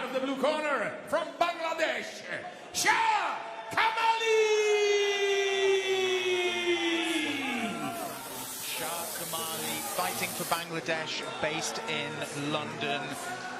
out of the blue corner from Bangladesh, Shah Kamali! Shah Kamali fighting for Bangladesh, based in London.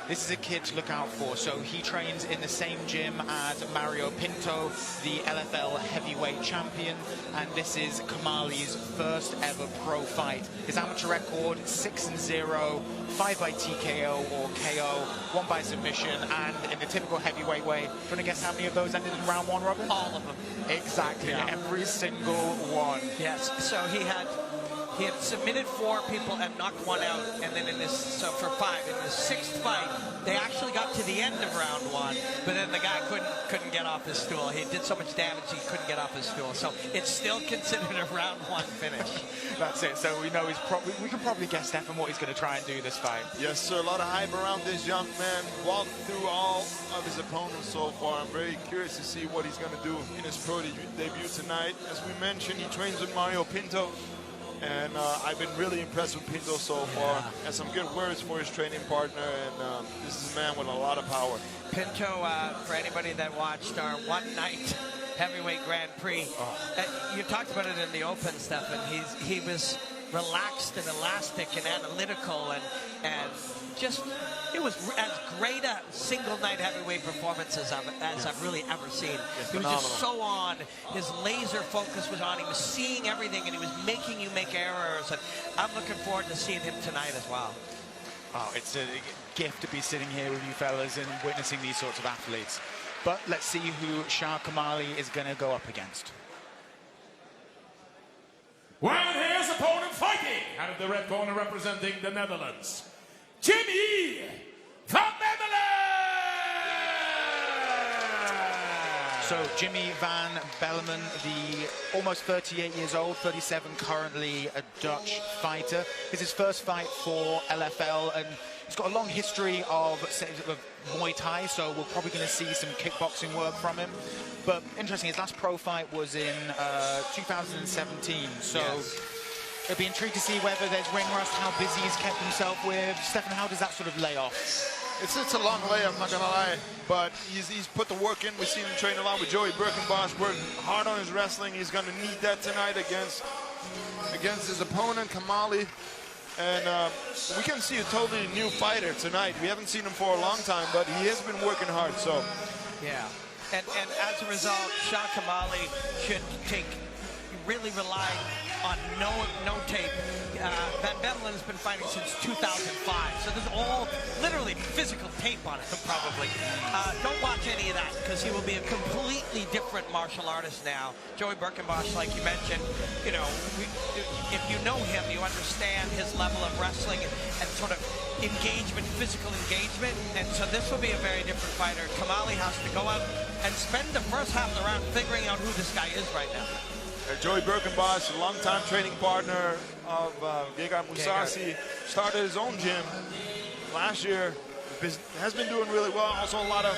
This is a kid to look out for. So he trains in the same gym as Mario Pinto, the LFL heavyweight champion, and this is Kamali's first ever pro fight. His amateur record, 6-0, 5 by TKO or KO, 1 by submission, and in the typical heavyweight way. Do you want to guess how many of those ended in round 1, Robin? All of them. Exactly, Yeah. every single one. Yes, so he had submitted 4 people and knocked 1 out, and then in this, so for 5, in the 6th fight, they actually got to the end of round 1, but then the guy couldn't get off his stool. He did so much damage he couldn't get off his stool, so it's still considered a round 1 finish. That's it. So we know we can probably guess, Stefan, what he's going to try and do this fight. Yes, sir. A lot of hype around this young man. Walked through all of his opponents so far. I'm very curious to see what he's going to do in his pro debut tonight. As we mentioned, he trains with Mario Pinto. And I've been really impressed with Pinto so far. Has some good words for his training partner, and this is a man with a lot of power. Pinto, for anybody that watched our one-night heavyweight Grand Prix, you talked about it in the open, Stefan. He was relaxed and elastic and analytical, and just, it was as great a single night heavyweight performance as I've really ever seen. He was just so on. His laser focus was on. He was seeing everything, and he was making you make errors. And I'm looking forward to seeing him tonight as well. Oh, it's a gift to be sitting here with you fellas and witnessing these sorts of athletes. But let's see who Shah Kamali is going to go up against. Well, here's opponent fighting out of the red corner representing the Netherlands, Jimmy van Bemmelen! So Jimmy van Bemmelen, the almost 38 years old, 37 currently, a Dutch fighter. It's his first fight for LFL, and he's got a long history of Muay Thai, so we're probably going to see some kickboxing work from him. But interesting, his last pro fight was in 2017, so it'll be intrigued to see whether there's ring rust, how busy he's kept himself with. Stefan, how does that sort of lay off? It's a long lay, I'm not going to lie, but he's put the work in. We've seen him train a lot with Joey Birkenbosch, working hard on his wrestling. He's going to need that tonight against his opponent, Kamali. And we can see a totally new fighter tonight. We haven't seen him for a long time, but he has been working hard, so. Yeah, and as a result, Shah Kamali should really rely on no tape. Van Bemmelen has been fighting since 2005, so there's all literally physical tape on him probably. Don't watch any of that, because he will be a completely different martial artist now. Joey Birkenbosch, like you mentioned, you know, if you know him, you understand his level of wrestling and sort of engagement, physical engagement, and so this will be a very different fighter. Kamali has to go out and spend the first half of the round figuring out who this guy is right now. Joey Birkenbosch, a longtime training partner of Gegard Mousasi, started his own gym last year. Has been doing really well. Also a lot of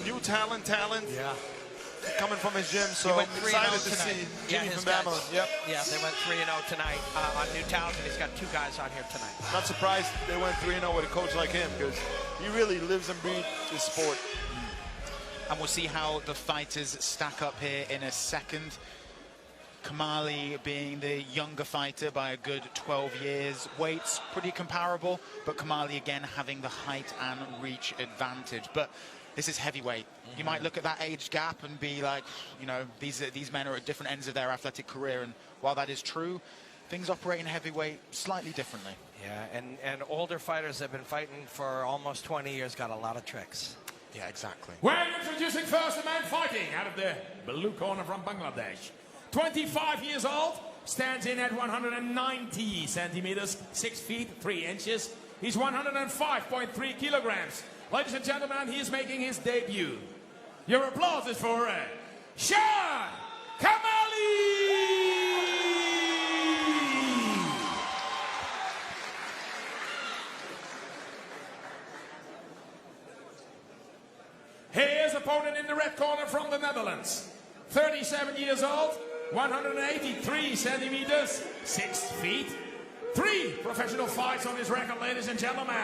new talent coming from his gym. So I'm excited to see Jimmy van Bemmelen. Yeah, they went 3-0 tonight on new talent, and he's got 2 guys on here tonight. Not surprised they went 3-0 with a coach like him, because he really lives and breathes this sport. And we'll see how the fighters stack up here in a second. Kamali being the younger fighter by a good 12 years. Weight's pretty comparable, but Kamali again having the height and reach advantage. But this is heavyweight. You might look at that age gap and be like, you know, these men are at different ends of their athletic career, and while that is true, things operate in heavyweight slightly differently. Yeah, and older fighters that have been fighting for almost 20 years got a lot of tricks. Yeah, exactly. Well, introducing first the man fighting out of the blue corner from Bangladesh. 25 years old, stands in at 190 centimeters, 6 feet, 3 inches. He's 105.3 kilograms. Ladies and gentlemen, he is making his debut. Your applause is for Shah Kamali! His opponent in the red corner from the Netherlands. 37 years old, 183 centimeters, 6 feet, 3 professional fights on his record, ladies and gentlemen.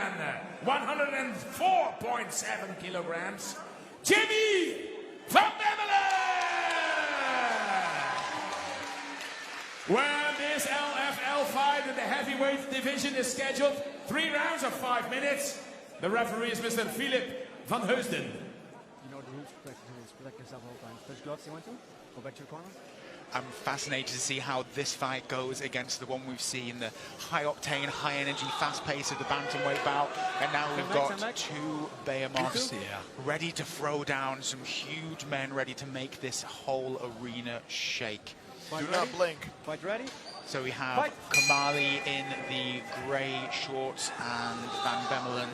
104.7 kilograms, Jimmy Van Bemmelen! When this LFL fight in the heavyweight division is scheduled, 3 rounds of 5 minutes. The referee is Mr. Philip van Heusden. You know the rules, protect yourself all the time. Touch gloves, you want to? Go back to your corner. I'm fascinated to see how this fight goes against the one we've seen, the high-octane, high-energy, fast pace of the bantamweight bout. And now we've got 2 behemoths ready to throw down, some huge men ready to make this whole arena shake. Do not blink. Fight ready? So we have Kamali in the grey shorts and Van Bemmelen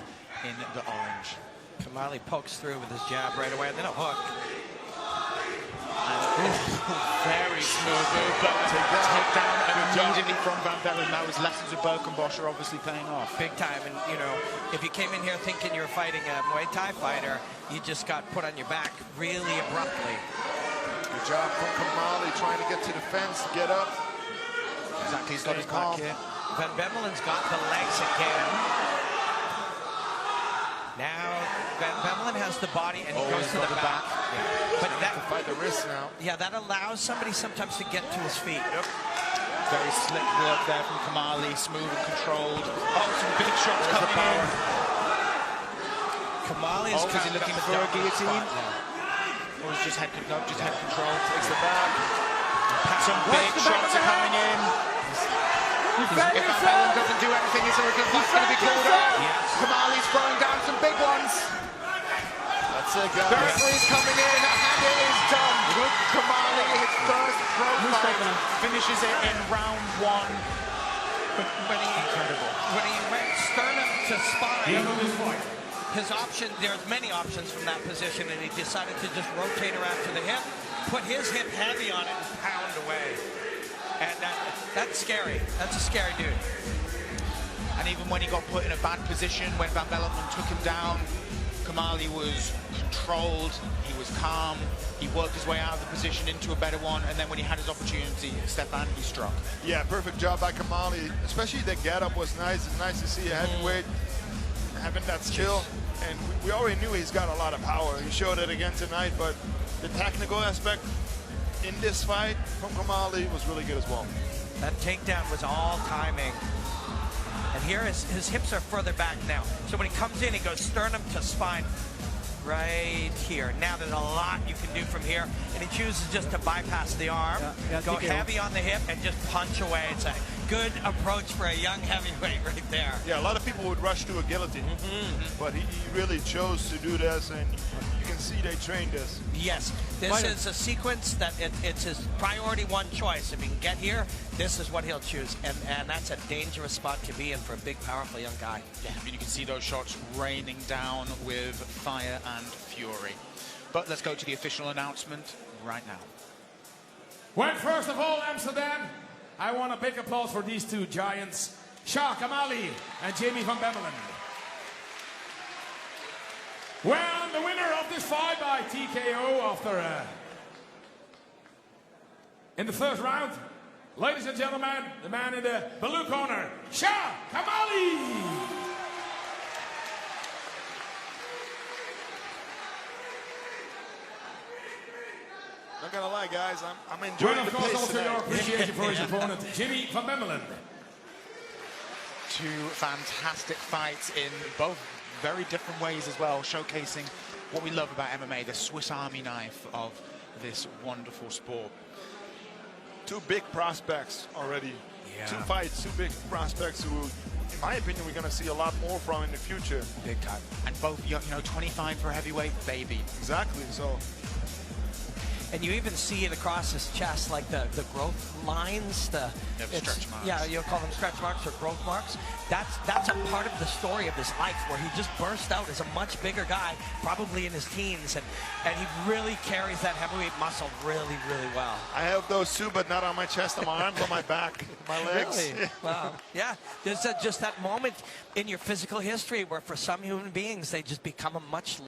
in the orange. Kamali pokes through with his jab right away, and then a hook. Very smooth move, but takedown immediately from Van Bemmelen. That was lessons of Birkenbosch are obviously paying off. Big time, and you know, if you came in here thinking you were fighting a Muay Thai fighter, you just got put on your back really abruptly. Good job from Kamali trying to get to the fence, to get up. Exactly, he's got his back here. Van Bemmelen's got the legs again. Now Van Bemmelen has the body and he goes to the back. Yeah. But that to fight the wrist now. Yeah, that allows somebody sometimes to get to his feet. Yep. Very slick work there from Kamali, smooth and controlled. Oh, some big shots coming in. Kamali is is he looking for a guillotine? Or is just head control? Takes the back. Some big shots are coming in. If Van Bemmelen doesn't do anything, is there a good fight going to be called out? Yes. Kamali's throwing down some big ones. That's it, guys. The referee's coming in, and it is done. Kamali, his first pro fight, finishes it in round 1. But when he went sternum to spine, his option, there's many options from that position, and he decided to just rotate around to the hip, put his hip heavy on it, and pound away. And that's scary. That's a scary dude. And even when he got put in a bad position, when Van Bemmelen took him down, Kamali was controlled, he was calm, he worked his way out of the position into a better one, and then when he had his opportunity, Stefan, he struck. Yeah, perfect job by Kamali. Especially the get-up was nice. It's nice to see a heavyweight having that skill. And we already knew he's got a lot of power. He showed it again tonight, but the technical aspect in this fight from Kamali was really good as well. That takedown was all timing. And here his hips are further back now. So when he comes in, he goes sternum to spine right here. Now there's a lot you can do from here. And he chooses just to bypass the arm, go heavy on the hip, and just punch away. It's a good approach for a young heavyweight right there. Yeah, a lot of people would rush to a guillotine, but he really chose to do this, and you can see they trained this. Yes, this is a sequence that it's his priority 1 choice. If he can get here, this is what he'll choose, and that's a dangerous spot to be in for a big, powerful young guy. Yeah, I mean, you can see those shots raining down with fire and fury. But let's go to the official announcement right now. Well, first of all, Amsterdam, I want a big applause for these 2 giants, Shah Kamali and Jamie Van Bemmelen. Well, the winner of this fight by TKO after in the first round, ladies and gentlemen, the man in the blue corner, Shah Kamali. Not gonna lie, guys, I'm enjoying the pace also tonight. your appreciation for his opponent, Jimmy Van Bemmelen. 2 fantastic fights in both very different ways as well, showcasing what we love about MMA, the Swiss Army knife of this wonderful sport. 2 big prospects already. Yeah. 2 fights, 2 big prospects who, in my opinion, we're going to see a lot more from in the future. Big time. And both, you know, 25 for a heavyweight, baby. Exactly, so. And you even see it across his chest, like the growth lines, stretch marks. Yeah, you'll call them stretch marks or growth marks. That's a part of the story of his life, where he just burst out as a much bigger guy, probably in his teens, and he really carries that heavyweight muscle really, really well. I have those too, but not on my chest, on my arms, on my back, my legs. Really? Wow. Yeah, there's just that moment in your physical history where for some human beings, they just become a much